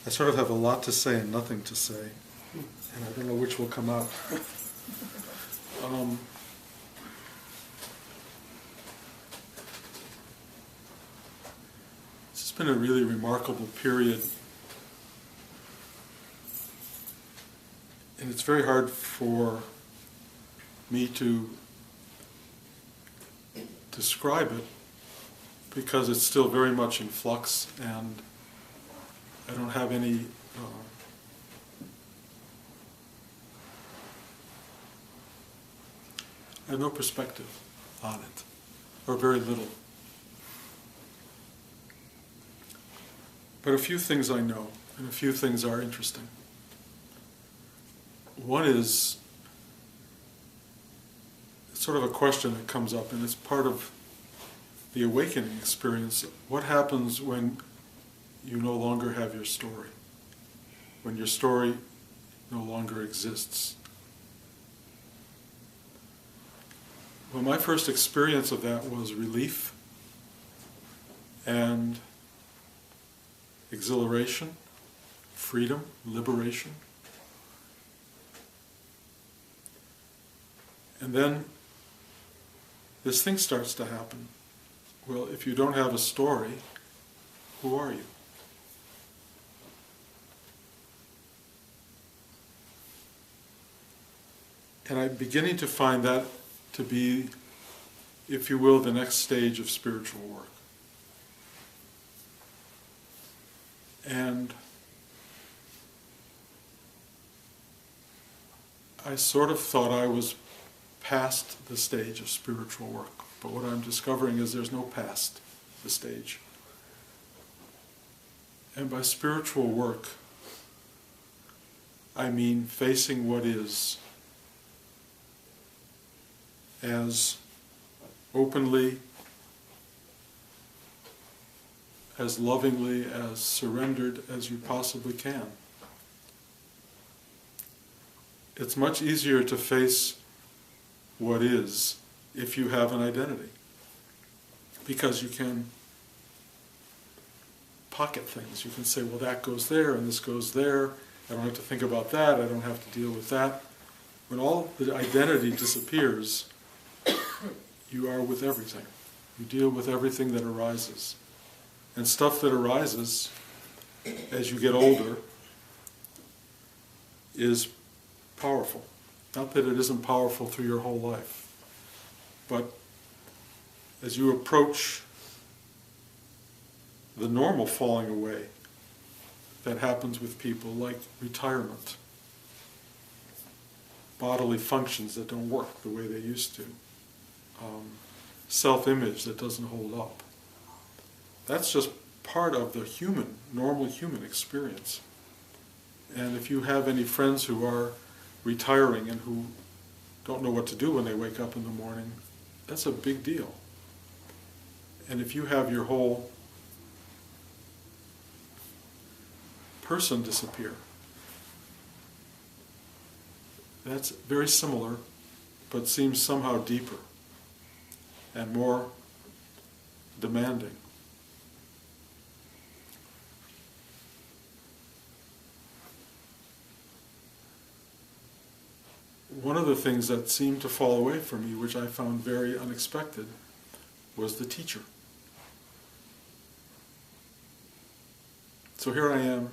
I sort of have a lot to say and nothing to say, and I don't know which will come out. It's been a really remarkable period, and it's very hard for me to describe it because it's still very much in flux, and I don't have any I have no perspective on it, or very little. But a few things I know, and a few things are interesting. One is, it's sort of a question that comes up, and it's part of the awakening experience. What happens when you no longer have your story? When your story no longer exists? Well, my first experience of that was relief and exhilaration, freedom, liberation. And then this thing starts to happen. Well, if you don't have a story, who are you? And I'm beginning to find that to be, if you will, the next stage of spiritual work. And I sort of thought I was past the stage of spiritual work, but what I'm discovering is there's no past the stage. And by spiritual work, I mean facing what is as openly, as lovingly, as surrendered as you possibly can. It's much easier to face what is if you have an identity, because you can pocket things. You can say, well, that goes there and this goes there. I don't have to think about that. I don't have to deal with that. When all the identity disappears, you are with everything. You deal with everything that arises. And stuff that arises as you get older is powerful. Not that it isn't powerful through your whole life, but as you approach the normal falling away that happens with people, like retirement, bodily functions that don't work the way they used to, self-image that doesn't hold up. That's just part of the normal human experience. And if you have any friends who are retiring and who don't know what to do when they wake up in the morning, that's a big deal. And if you have your whole person disappear, that's very similar, but seems somehow deeper and more demanding. One of the things that seemed to fall away from me, which I found very unexpected, was the teacher. So here I am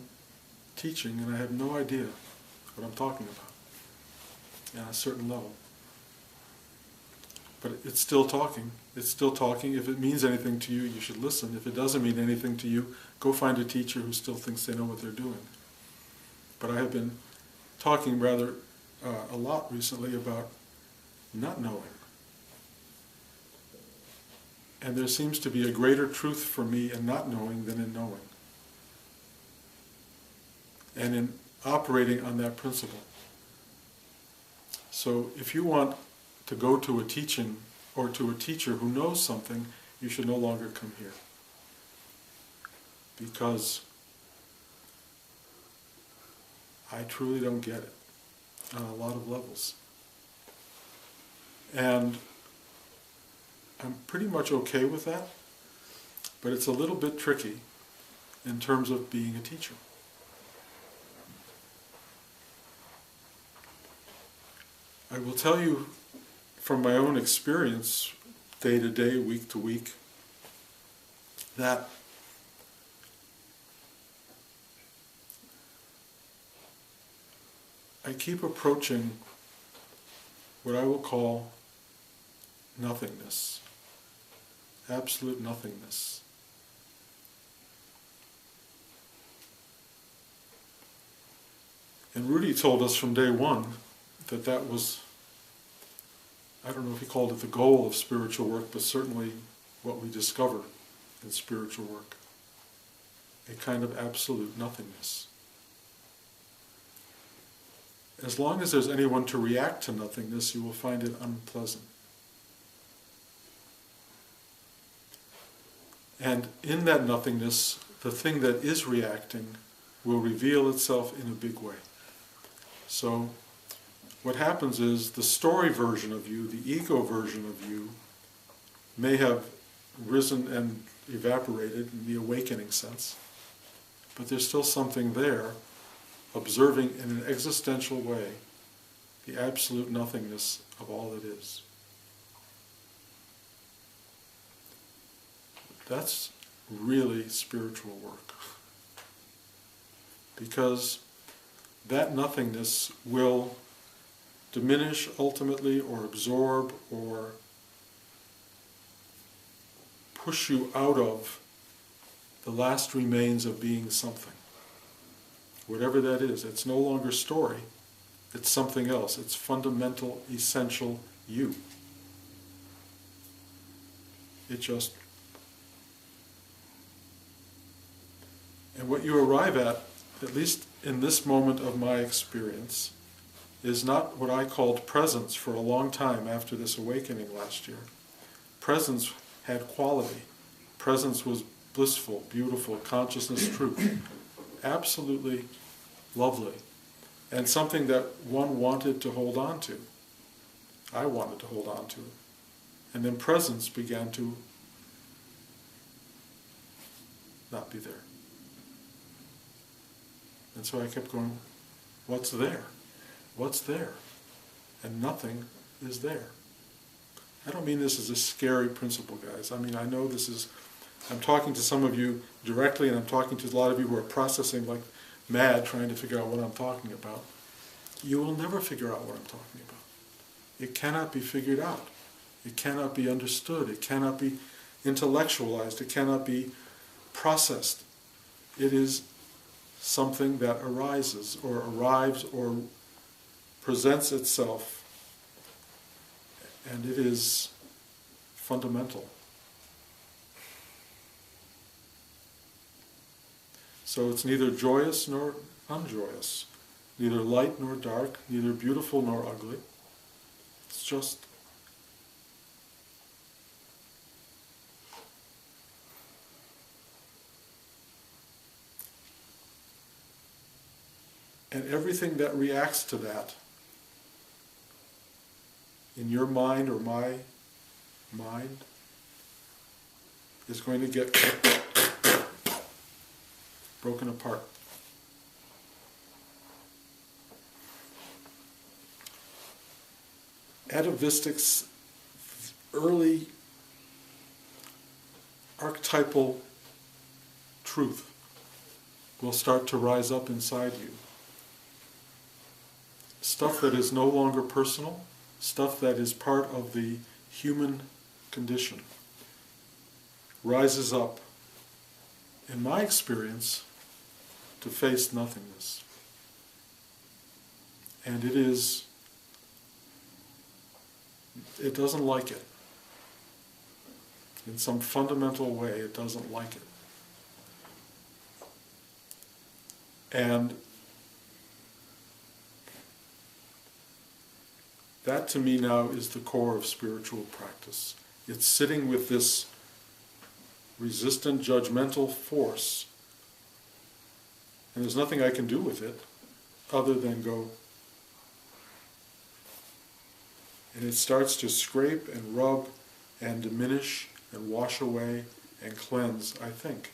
teaching, and I have no idea what I'm talking about at a certain level. But it's still talking. It's still talking. If it means anything to you, you should listen. If it doesn't mean anything to you, go find a teacher who still thinks they know what they're doing. But I have been talking rather a lot recently about not knowing. And there seems to be a greater truth for me in not knowing than in knowing. And in operating on that principle. So if you want to go to a teaching or to a teacher who knows something, you should no longer come here. Because I truly don't get it on a lot of levels. And I'm pretty much okay with that, but it's a little bit tricky in terms of being a teacher. I will tell you from my own experience, day to day, week to week, that I keep approaching what I will call nothingness, absolute nothingness. And Rudy told us from day one that that was, I don't know if he called it the goal of spiritual work, but certainly what we discover in spiritual work, a kind of absolute nothingness. As long as there's anyone to react to nothingness, you will find it unpleasant. And in that nothingness, the thing that is reacting will reveal itself in a big way. So what happens is the story version of you, the ego version of you, may have risen and evaporated in the awakening sense, but there's still something there, observing in an existential way the absolute nothingness of all that is. That's really spiritual work. Because that nothingness will diminish ultimately, or absorb, or push you out of the last remains of being something. Whatever that is, it's no longer story, it's something else. It's fundamental, essential you. It just... And what you arrive at least in this moment of my experience, is not what I called presence for a long time after this awakening last year. Presence had quality. Presence was blissful, beautiful, consciousness, truth. Absolutely lovely. And something that one wanted to hold on to. I wanted to hold on to it. And then presence began to not be there. And so I kept going, what's there? What's there? And nothing is there. I don't mean this as a scary principle, guys. I mean, I know this is, I'm talking to some of you directly, and I'm talking to a lot of you who are processing like mad, trying to figure out what I'm talking about. You will never figure out what I'm talking about. It cannot be figured out. It cannot be understood. It cannot be intellectualized. It cannot be processed. It is something that arises or arrives or presents itself, and it is fundamental. So it's neither joyous nor unjoyous, neither light nor dark, neither beautiful nor ugly. It's just and everything that reacts to that, in your mind or my mind, is going to get broken apart. Atavistic's early archetypal truth will start to rise up inside you. Stuff that is no longer personal, stuff that is part of the human condition, rises up, in my experience, to face nothingness. And it doesn't like it. In some fundamental way, it doesn't like it. And that to me now is the core of spiritual practice. It's sitting with this resistant, judgmental force, and there's nothing I can do with it other than go. And it starts to scrape and rub and diminish and wash away and cleanse, I think,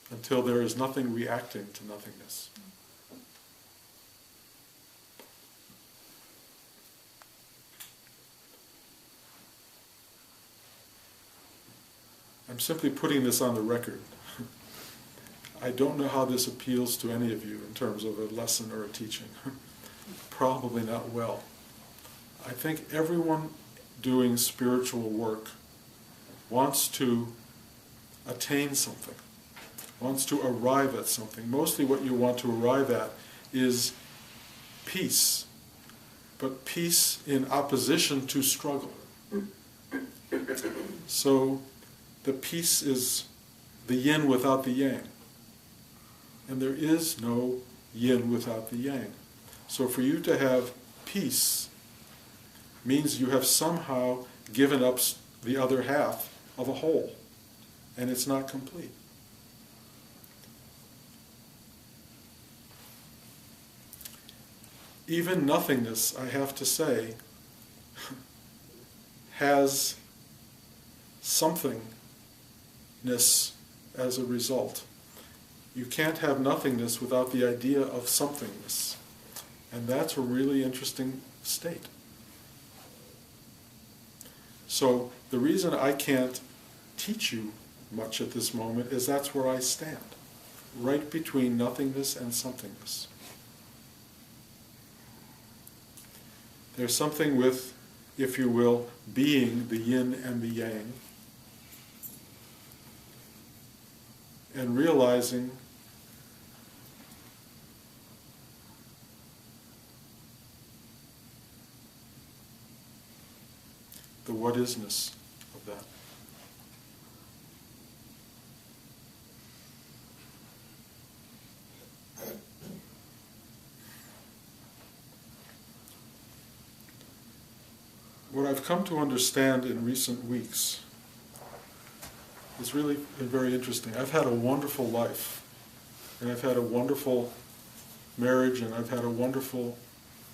until there is nothing reacting to nothingness. I'm simply putting this on the record. I don't know how this appeals to any of you in terms of a lesson or a teaching. Probably not well. I think everyone doing spiritual work wants to attain something, wants to arrive at something. Mostly what you want to arrive at is peace, but peace in opposition to struggle. So the peace is the yin without the yang. And there is no yin without the yang. So for you to have peace means you have somehow given up the other half of a whole, and it's not complete. Even nothingness, I have to say, has somethingness as a result. You can't have nothingness without the idea of somethingness. And that's a really interesting state. So the reason I can't teach you much at this moment is that's where I stand, right between nothingness and somethingness. There's something with, if you will, being the yin and the yang, and realizing the what-isness of that. What I've come to understand in recent weeks is really very interesting. I've had a wonderful life, and I've had a wonderful marriage, and I've had a wonderful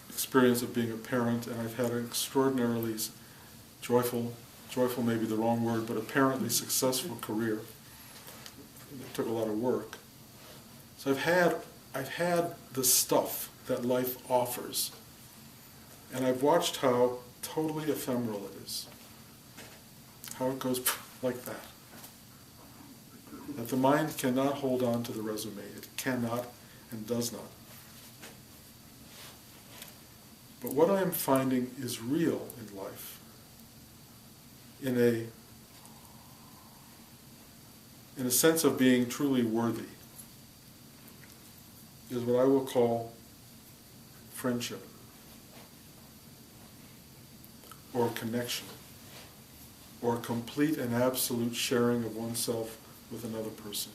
experience of being a parent, and I've had an extraordinarily joyful may be the wrong word, but apparently successful career. It took a lot of work. So I've had the stuff that life offers, and I've watched how totally ephemeral it is. How it goes like that. That the mind cannot hold on to the resume. It cannot and does not. But what I am finding is real in life, in a sense of being truly worthy, is what I will call friendship, or connection, or complete and absolute sharing of oneself with another person,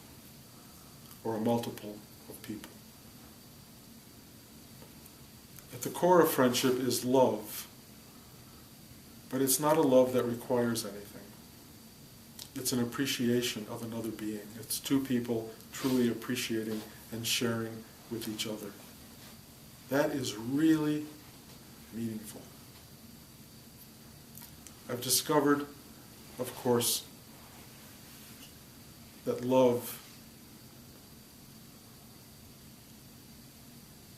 or a multiple of people. At the core of friendship is love, but it's not a love that requires anything. It's an appreciation of another being. It's two people truly appreciating and sharing with each other. That is really meaningful. I've discovered, of course, that love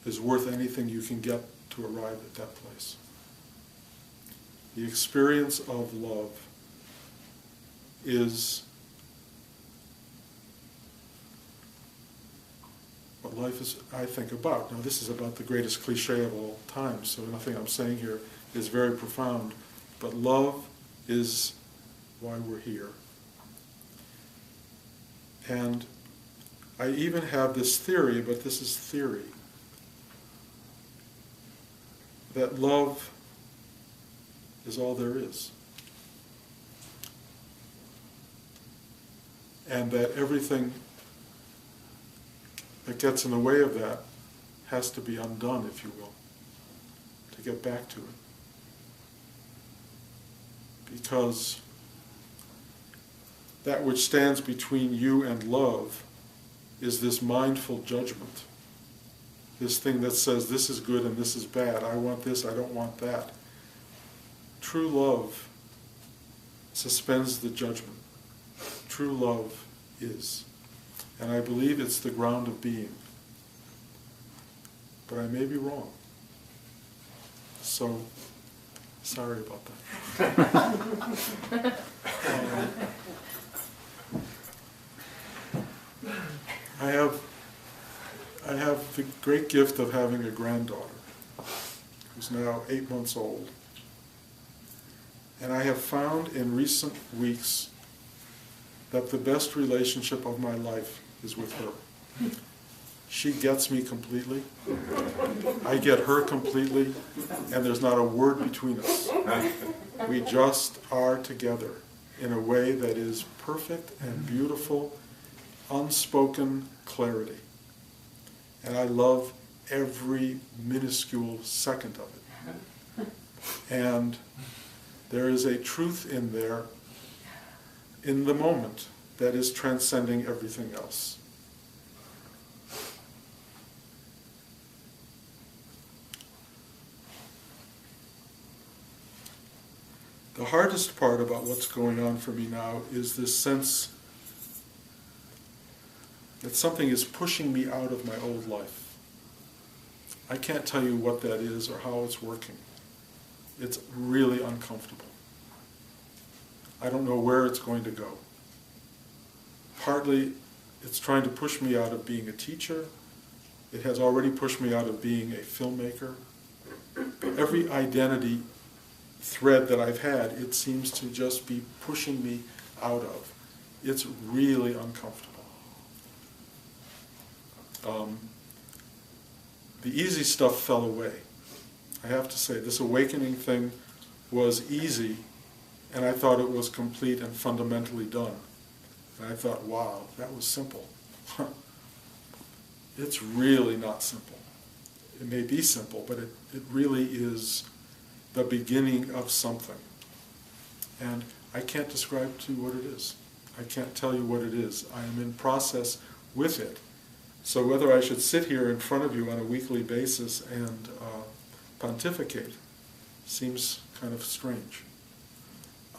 is worth anything you can get to arrive at that place. The experience of love is what life is, I think, about. Now, this is about the greatest cliche of all time, so nothing I'm saying here is very profound. But love is why we're here. And I even have this theory, but this is theory, that love is all there is. And that everything that gets in the way of that has to be undone, if you will, to get back to it. Because that which stands between you and love is this mindful judgment. This thing that says this is good and this is bad. I want this, I don't want that. True love suspends the judgment. True love is. And I believe it's the ground of being. But I may be wrong. So, sorry about that. great gift of having a granddaughter who's now 8 months old. And I have found in recent weeks that the best relationship of my life is with her. She gets me completely, I get her completely, and there's not a word between us. We just are together in a way that is perfect and beautiful, unspoken clarity. And I love every minuscule second of it. And there is a truth in there, in the moment, that is transcending everything else. The hardest part about what's going on for me now is this sense that something is pushing me out of my old life. I can't tell you what that is or how it's working. It's really uncomfortable. I don't know where it's going to go. Partly, it's trying to push me out of being a teacher. It has already pushed me out of being a filmmaker. Every identity thread that I've had, it seems to just be pushing me out of. It's really uncomfortable. The easy stuff fell away. I have to say, this awakening thing was easy, and I thought it was complete and fundamentally done. And I thought, wow, that was simple. It's really not simple. It may be simple, but it really is the beginning of something. And I can't describe to you what it is. I can't tell you what it is. I am in process with it. So whether I should sit here in front of you on a weekly basis and pontificate seems kind of strange.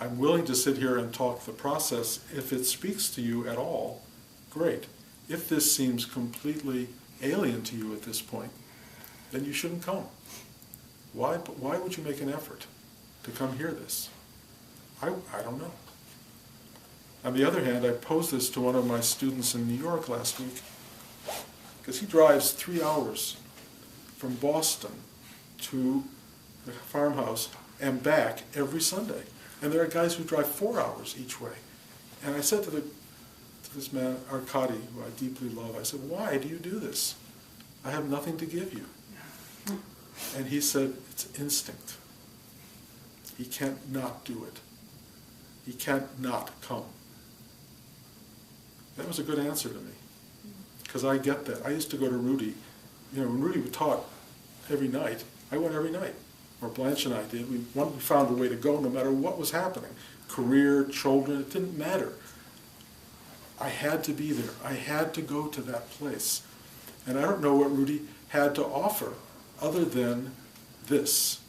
I'm willing to sit here and talk the process. If it speaks to you at all, great. If this seems completely alien to you at this point, then you shouldn't come. Why would you make an effort to come hear this? I don't know. On the other hand, I posed this to one of my students in New York last week, because he drives 3 hours from Boston to the farmhouse and back every Sunday. And there are guys who drive 4 hours each way. And I said to this man, Arkady, who I deeply love, I said, why do you do this? I have nothing to give you. And he said, it's instinct. He can't not do it. He can't not come. That was a good answer to me, because I get that. I used to go to Rudy. When Rudy taught every night, I went every night. Or Blanche and I did. We found a way to go no matter what was happening. Career, children, it didn't matter. I had to be there. I had to go to that place. And I don't know what Rudy had to offer other than this,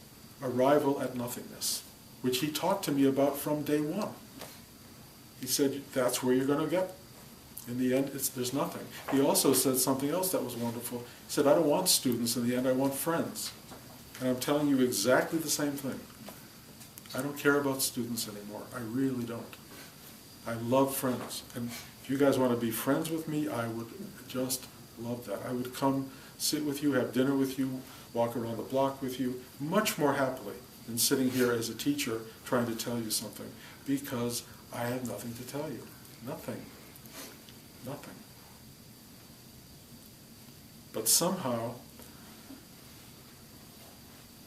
arrival at nothingness, which he talked to me about from day one. He said, that's where you're going to get. In the end, there's nothing. He also said something else that was wonderful. He said, I don't want students in the end, I want friends. And I'm telling you exactly the same thing. I don't care about students anymore. I really don't. I love friends. And if you guys want to be friends with me, I would just love that. I would come sit with you, have dinner with you, walk around the block with you, much more happily than sitting here as a teacher trying to tell you something, because I have nothing to tell you. Nothing. Nothing. But somehow,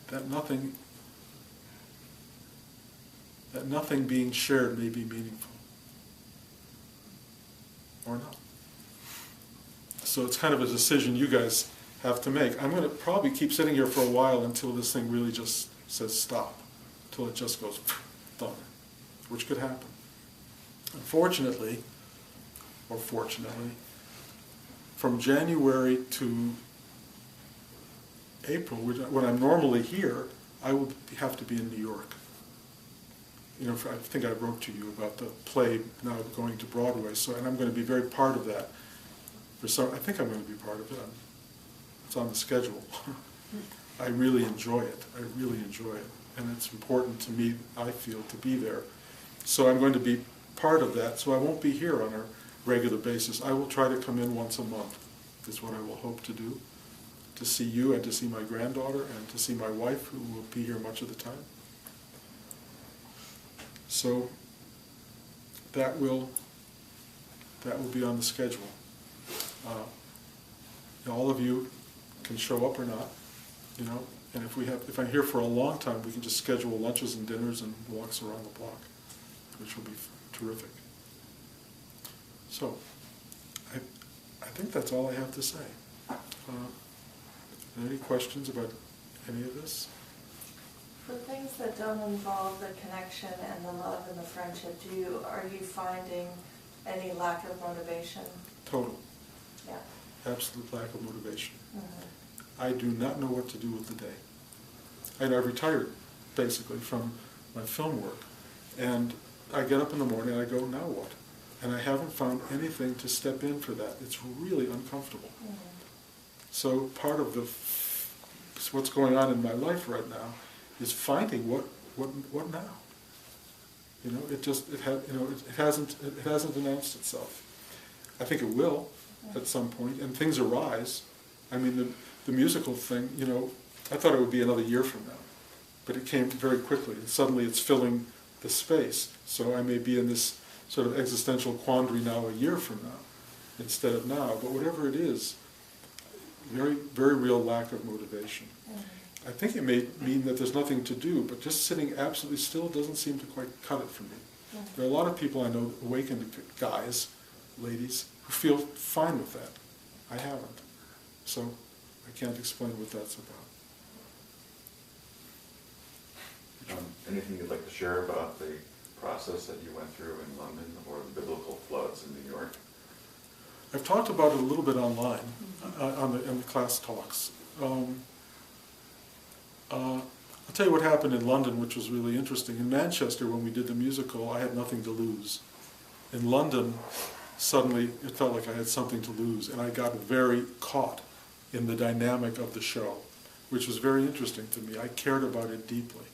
that nothing being shared may be meaningful. Or not. So it's kind of a decision you guys have to make. I'm going to probably keep sitting here for a while until this thing really just says stop. Until it just goes, done. Which could happen. Unfortunately, or fortunately, from January to April, when I'm normally here, I would have to be in New York. I think I wrote to you about the play now going to Broadway, and I'm going to be very part of that. I think I'm going to be part of it. It's on the schedule. I really enjoy it. I really enjoy it. And it's important to me, I feel, to be there. So I'm going to be part of that, so I won't be here on a regular basis. I will try to come in once a month, is what I will hope to do. to see you and to see my granddaughter and to see my wife, who will be here much of the time. So that will be on the schedule. All of you can show up or not, and if I'm here for a long time, we can just schedule lunches and dinners and walks around the block, which will be terrific. So, I think that's all I have to say. Any questions about any of this? For things that don't involve the connection and the love and the friendship, are you finding any lack of motivation? Total. Yeah. Absolute lack of motivation. Mm-hmm. I do not know what to do with the day. I've retired, basically, from my film work. And I get up in the morning and I go, now what? And I haven't found anything to step in for that. It's really uncomfortable. Mm-hmm. So part of what's going on in my life right now is finding what now. It hasn't announced itself. I think it will at some point, and things arise. I mean, the musical thing, I thought it would be another year from now, but it came very quickly, and suddenly it's filling the space. So I may be in this sort of existential quandary now a year from now, instead of now. But whatever it is, very, very real lack of motivation. I think it may mean that there's nothing to do, but just sitting absolutely still doesn't seem to quite cut it for me. There are a lot of people I know, awakened guys, ladies, who feel fine with that. I haven't. So I can't explain what that's about. Anything you'd like to share about the process that you went through in London or the biblical floods in New York? I've talked about it a little bit online in the class talks. I'll tell you what happened in London, which was really interesting. In Manchester, when we did the musical, I had nothing to lose. In London, suddenly it felt like I had something to lose, and I got very caught in the dynamic of the show, which was very interesting to me. I cared about it deeply.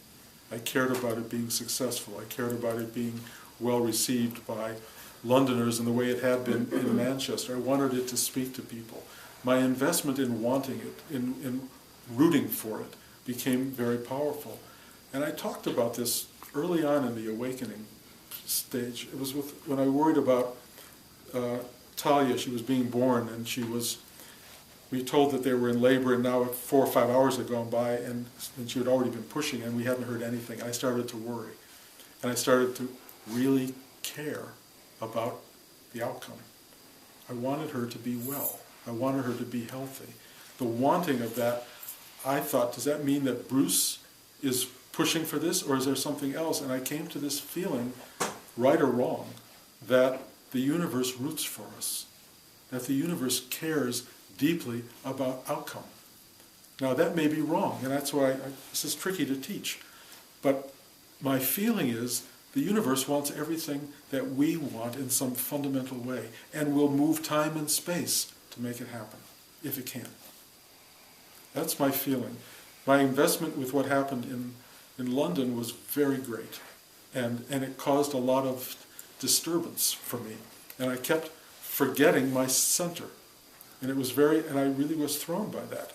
I cared about it being successful. I cared about it being well received by Londoners in the way it had been in Manchester. I wanted it to speak to people. My investment in wanting it, in rooting for it, became very powerful. And I talked about this early on in the awakening stage. It was when I worried about Talia. She was being born, and we told that they were in labor, and now 4 or 5 hours had gone by, and she had already been pushing, and we hadn't heard anything. I started to worry, and I started to really care about the outcome. I wanted her to be well. I wanted her to be healthy. The wanting of that, I thought, does that mean that Bruce is pushing for this, or is there something else? And I came to this feeling, right or wrong, that the universe roots for us, that the universe cares deeply about outcome. Now that may be wrong, and that's why this is tricky to teach, but my feeling is the universe wants everything that we want in some fundamental way, and will move time and space to make it happen, if it can. That's my feeling. My investment with what happened in London was very great, and it caused a lot of disturbance for me, and I kept forgetting my center, and I really was thrown by that.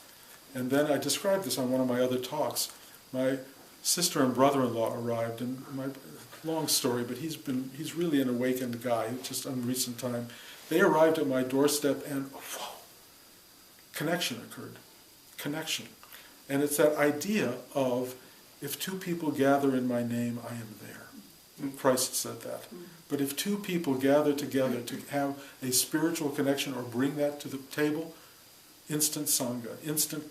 And then I described this on one of my other talks. My sister and brother-in-law arrived, and long story, but he's really an awakened guy, just in recent time. They arrived at my doorstep, and whoa, connection occurred. Connection. And it's that idea of, if two people gather in my name, I am there. Christ said that. But if two people gather together to have a spiritual connection or bring that to the table, instant sangha, instant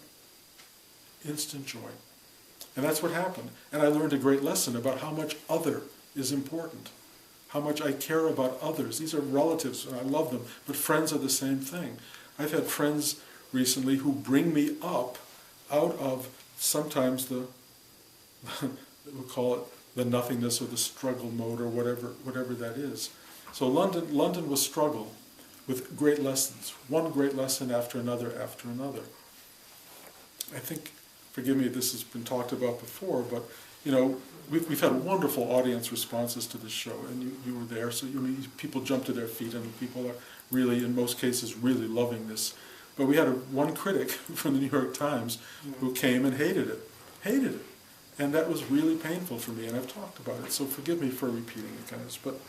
joy. And that's what happened. And I learned a great lesson about how much other is important, how much I care about others. These are relatives, and I love them, but friends are the same thing. I've had friends recently who bring me up out of sometimes we'll call it the nothingness or the struggle mode or whatever that is. So London was struggle with great lessons, one great lesson after another after another. I think, forgive me if this has been talked about before, but we've had wonderful audience responses to this show, and you were there, so people jump to their feet, and people are really, in most cases, really loving this. But we had one critic from the New York Times who came and hated it. And that was really painful for me, and I've talked about it, so forgive me for repeating it, guys. But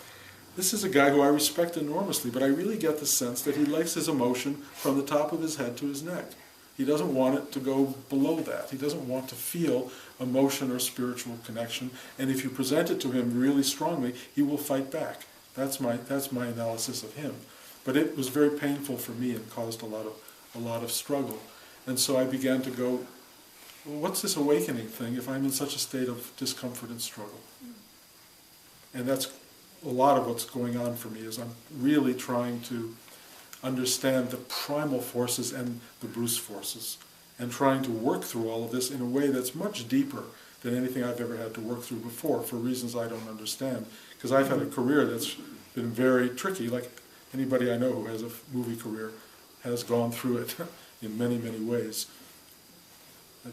this is a guy who I respect enormously, but I really get the sense that he likes his emotion from the top of his head to his neck. He doesn't want it to go below that. He doesn't want to feel emotion or spiritual connection, and if you present it to him really strongly, he will fight back. That's my analysis of him. But it was very painful for me and caused a lot of struggle. And so I began to go, well, what's this awakening thing if I'm in such a state of discomfort and struggle? And that's a lot of what's going on for me, is I'm really trying to understand the primal forces and the Bruce forces, and trying to work through all of this in a way that's much deeper than anything I've ever had to work through before, for reasons I don't understand. Because I've had a career that's been very tricky, like anybody I know who has a movie career has gone through it in many, many ways,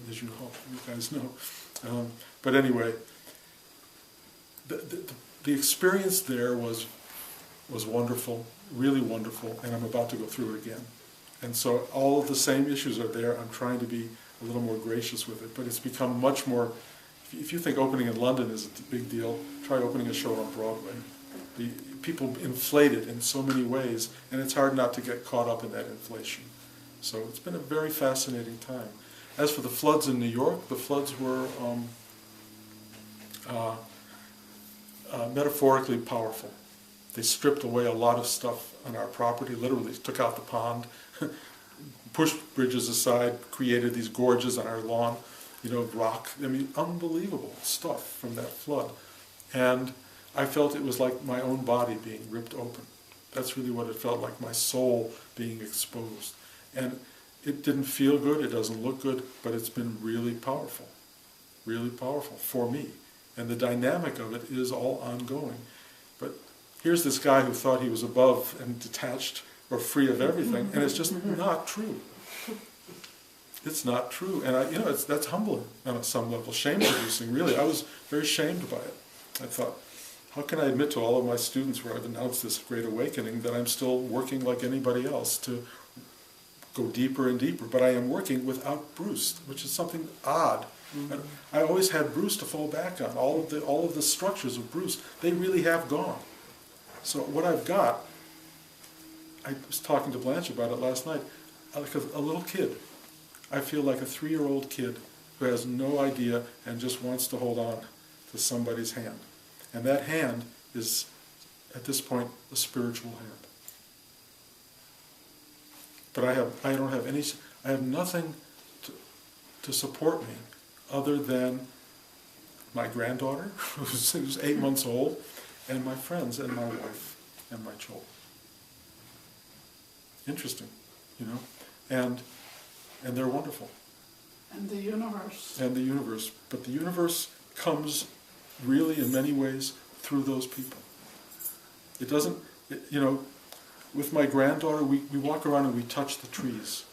as you guys know. But anyway, the experience there was wonderful, really wonderful, and I'm about to go through it again. And so all of the same issues are there. I'm trying to be a little more gracious with it, but it's become much more. If you think opening in London is a big deal, try opening a show on Broadway. The people inflate it in so many ways, and it's hard not to get caught up in that inflation. So it's been a very fascinating time. As for the floods in New York, the floods were metaphorically powerful. They stripped away a lot of stuff on our property, literally took out the pond, pushed bridges aside, created these gorges on our lawn, rock. I mean, unbelievable stuff from that flood. And I felt it was like my own body being ripped open. That's really what it felt like, my soul being exposed. And it didn't feel good, it doesn't look good, but it's been really powerful for me. And the dynamic of it is all ongoing. But here's this guy who thought he was above and detached or free of everything, and it's just not true. It's not true, and that's humbling on some level, shame-producing, really. I was very shamed by it. I thought, how can I admit to all of my students where I've announced this great awakening that I'm still working like anybody else to go deeper and deeper, but I am working without Bruce, which is something odd. Mm-hmm. I always had Bruce to fall back on. All of the structures of Bruce, they really have gone. So what I've got, I was talking to Blanche about it last night, like a little kid. I feel like a 3-year-old kid who has no idea and just wants to hold on to somebody's hand. And that hand is, at this point, a spiritual hand. But I have nothing to support me other than my granddaughter, who's 8 months old, and my friends, and my wife, and my children. Interesting, and they're wonderful. And the universe. And the universe. But the universe comes really in many ways through those people. It doesn't, with my granddaughter, we walk around and we touch the trees.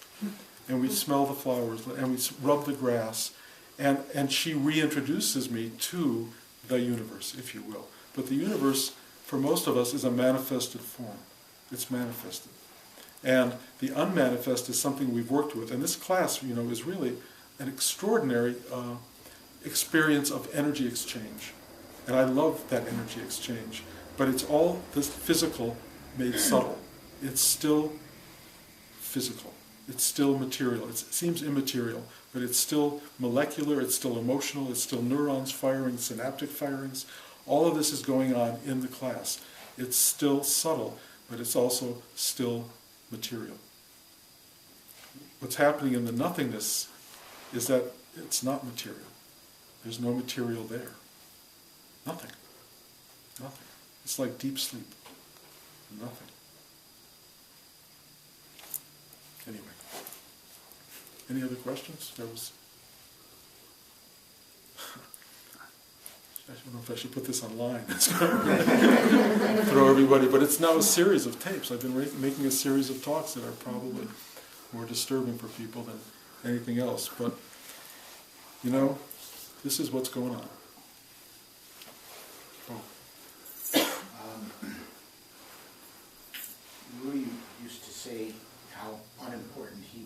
And we smell the flowers, and we rub the grass. And she reintroduces me to the universe, if you will. But the universe, for most of us, is a manifested form. It's manifested. And the unmanifest is something we've worked with. And this class, is really an extraordinary experience of energy exchange. And I love that energy exchange. But it's all this physical made subtle. It's still physical. It's still material. It seems immaterial, but it's still molecular, it's still emotional, it's still neurons firing, synaptic firings. All of this is going on in the class. It's still subtle, but it's also still material. What's happening in the nothingness is that it's not material. There's no material there. Nothing. Nothing. It's like deep sleep. Nothing. Anyway. Any other questions? I don't know if I should put this online. It's going to throw everybody, but it's now a series of tapes. I've been making a series of talks that are probably more disturbing for people than anything else. But, this is what's going on. Louis used to say how unimportant he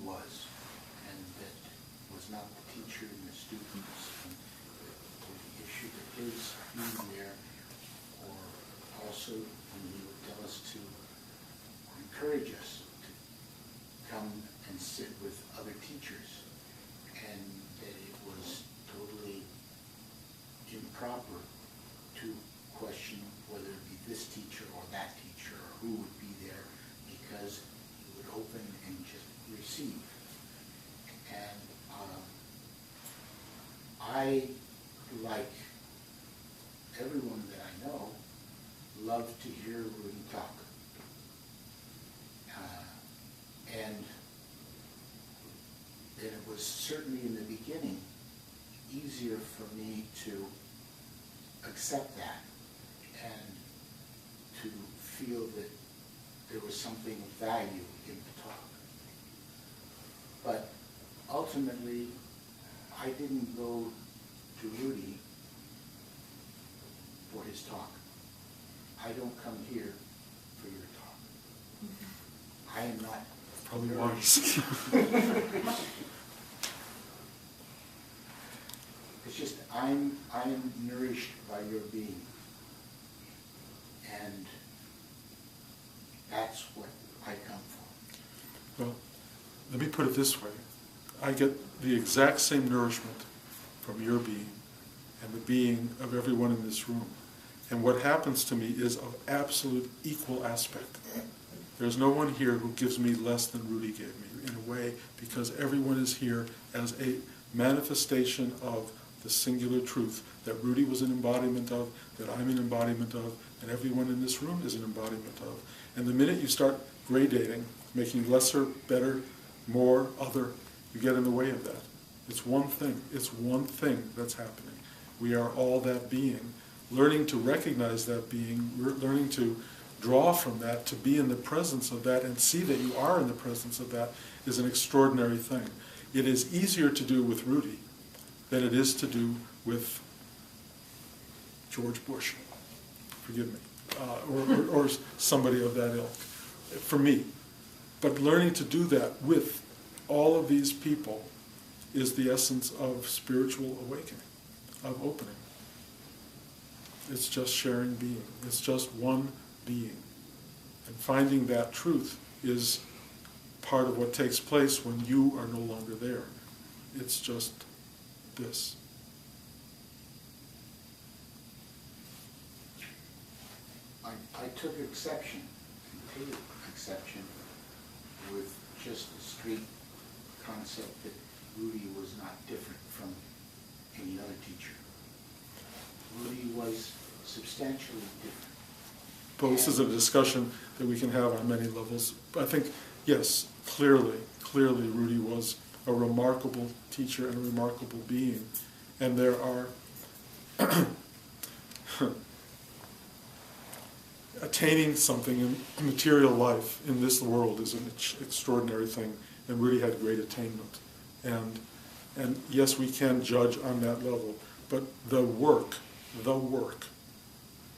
being there, or also when he would tell us to encourage us to come and sit with other teachers, and that it was totally improper to question whether it be this teacher or that teacher or who would be there, because he would open and just receive. And I, like everyone that I know, love to hear Rudy talk. And it was certainly in the beginning easier for me to accept that and to feel that there was something of value in the talk. But ultimately, I didn't go to Rudy for his talk. I don't come here for your talk. I am not Probably wise. It's just I am nourished by your being, and that's what I come for. Well, let me put it this way. I get the exact same nourishment from your being and the being of everyone in this room. And what happens to me is of absolute equal aspect. There's no one here who gives me less than Rudy gave me, in a way, because everyone is here as a manifestation of the singular truth that Rudy was an embodiment of, that I'm an embodiment of, and everyone in this room is an embodiment of. And the minute you start gradating, making lesser, better, more, other, you get in the way of that. It's one thing. It's one thing that's happening. We are all that being. Learning to recognize that being, learning to draw from that, to be in the presence of that and see that you are in the presence of that is an extraordinary thing. It is easier to do with Rudy than it is to do with George Bush, forgive me, or somebody of that ilk, for me. But learning to do that with all of these people is the essence of spiritual awakening, of opening. It's just sharing being. It's just one being. And finding that truth is part of what takes place when you are no longer there. It's just this. I took exception, complete exception, with just the straight concept that Rudy was not different from any other teacher. Rudy was substantially different. Well, this is a discussion that we can have on many levels. I think, yes, clearly Rudy was a remarkable teacher and a remarkable being. And there are attaining something in material life in this world is an extraordinary thing, and Rudy had great attainment. And yes, we can judge on that level, but the work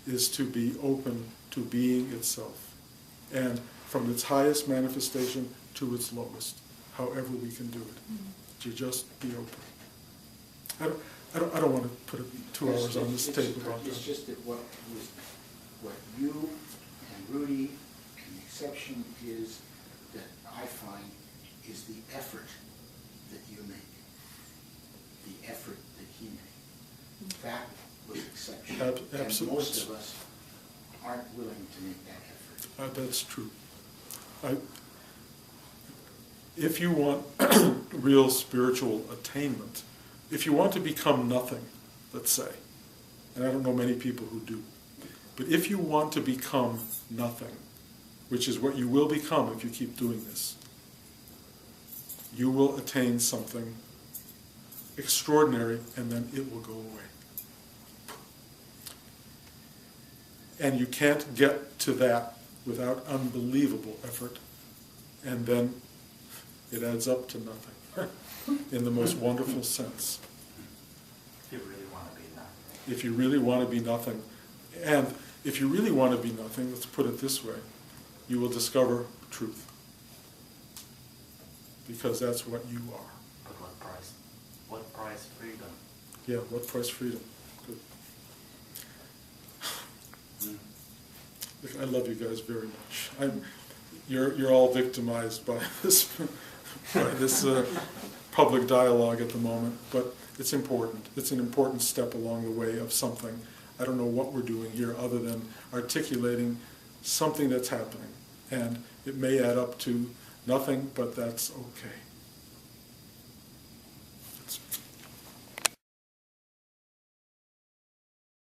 is to be open to being itself, and from its highest manifestation to its lowest, however we can do it. To just be open. I don't want to put 2 hours on this tape about that. It's just that what you and Rudy and the exception is that I find is the effort that you make, the effort that he made. That was exception. Absolutely. And most of us aren't willing to make that effort. That's true. If you want real spiritual attainment, if you want to become nothing, let's say, and I don't know many people who do, but if you want to become nothing, which is what you will become if you keep doing this, you will attain something extraordinary, and then it will go away. And you can't get to that without unbelievable effort, and then it adds up to nothing in the most wonderful sense. If you really want to be nothing. If you really want to be nothing. And if you really want to be nothing, let's put it this way, you will discover truth. Because that's what you are. But what price? What price freedom? Yeah, what price freedom? Good. I love you guys very much. You're all victimized by this public dialogue at the moment, but it's important. It's an important step along the way of something. I don't know what we're doing here other than articulating something that's happening, and it may add up to nothing, but that's okay.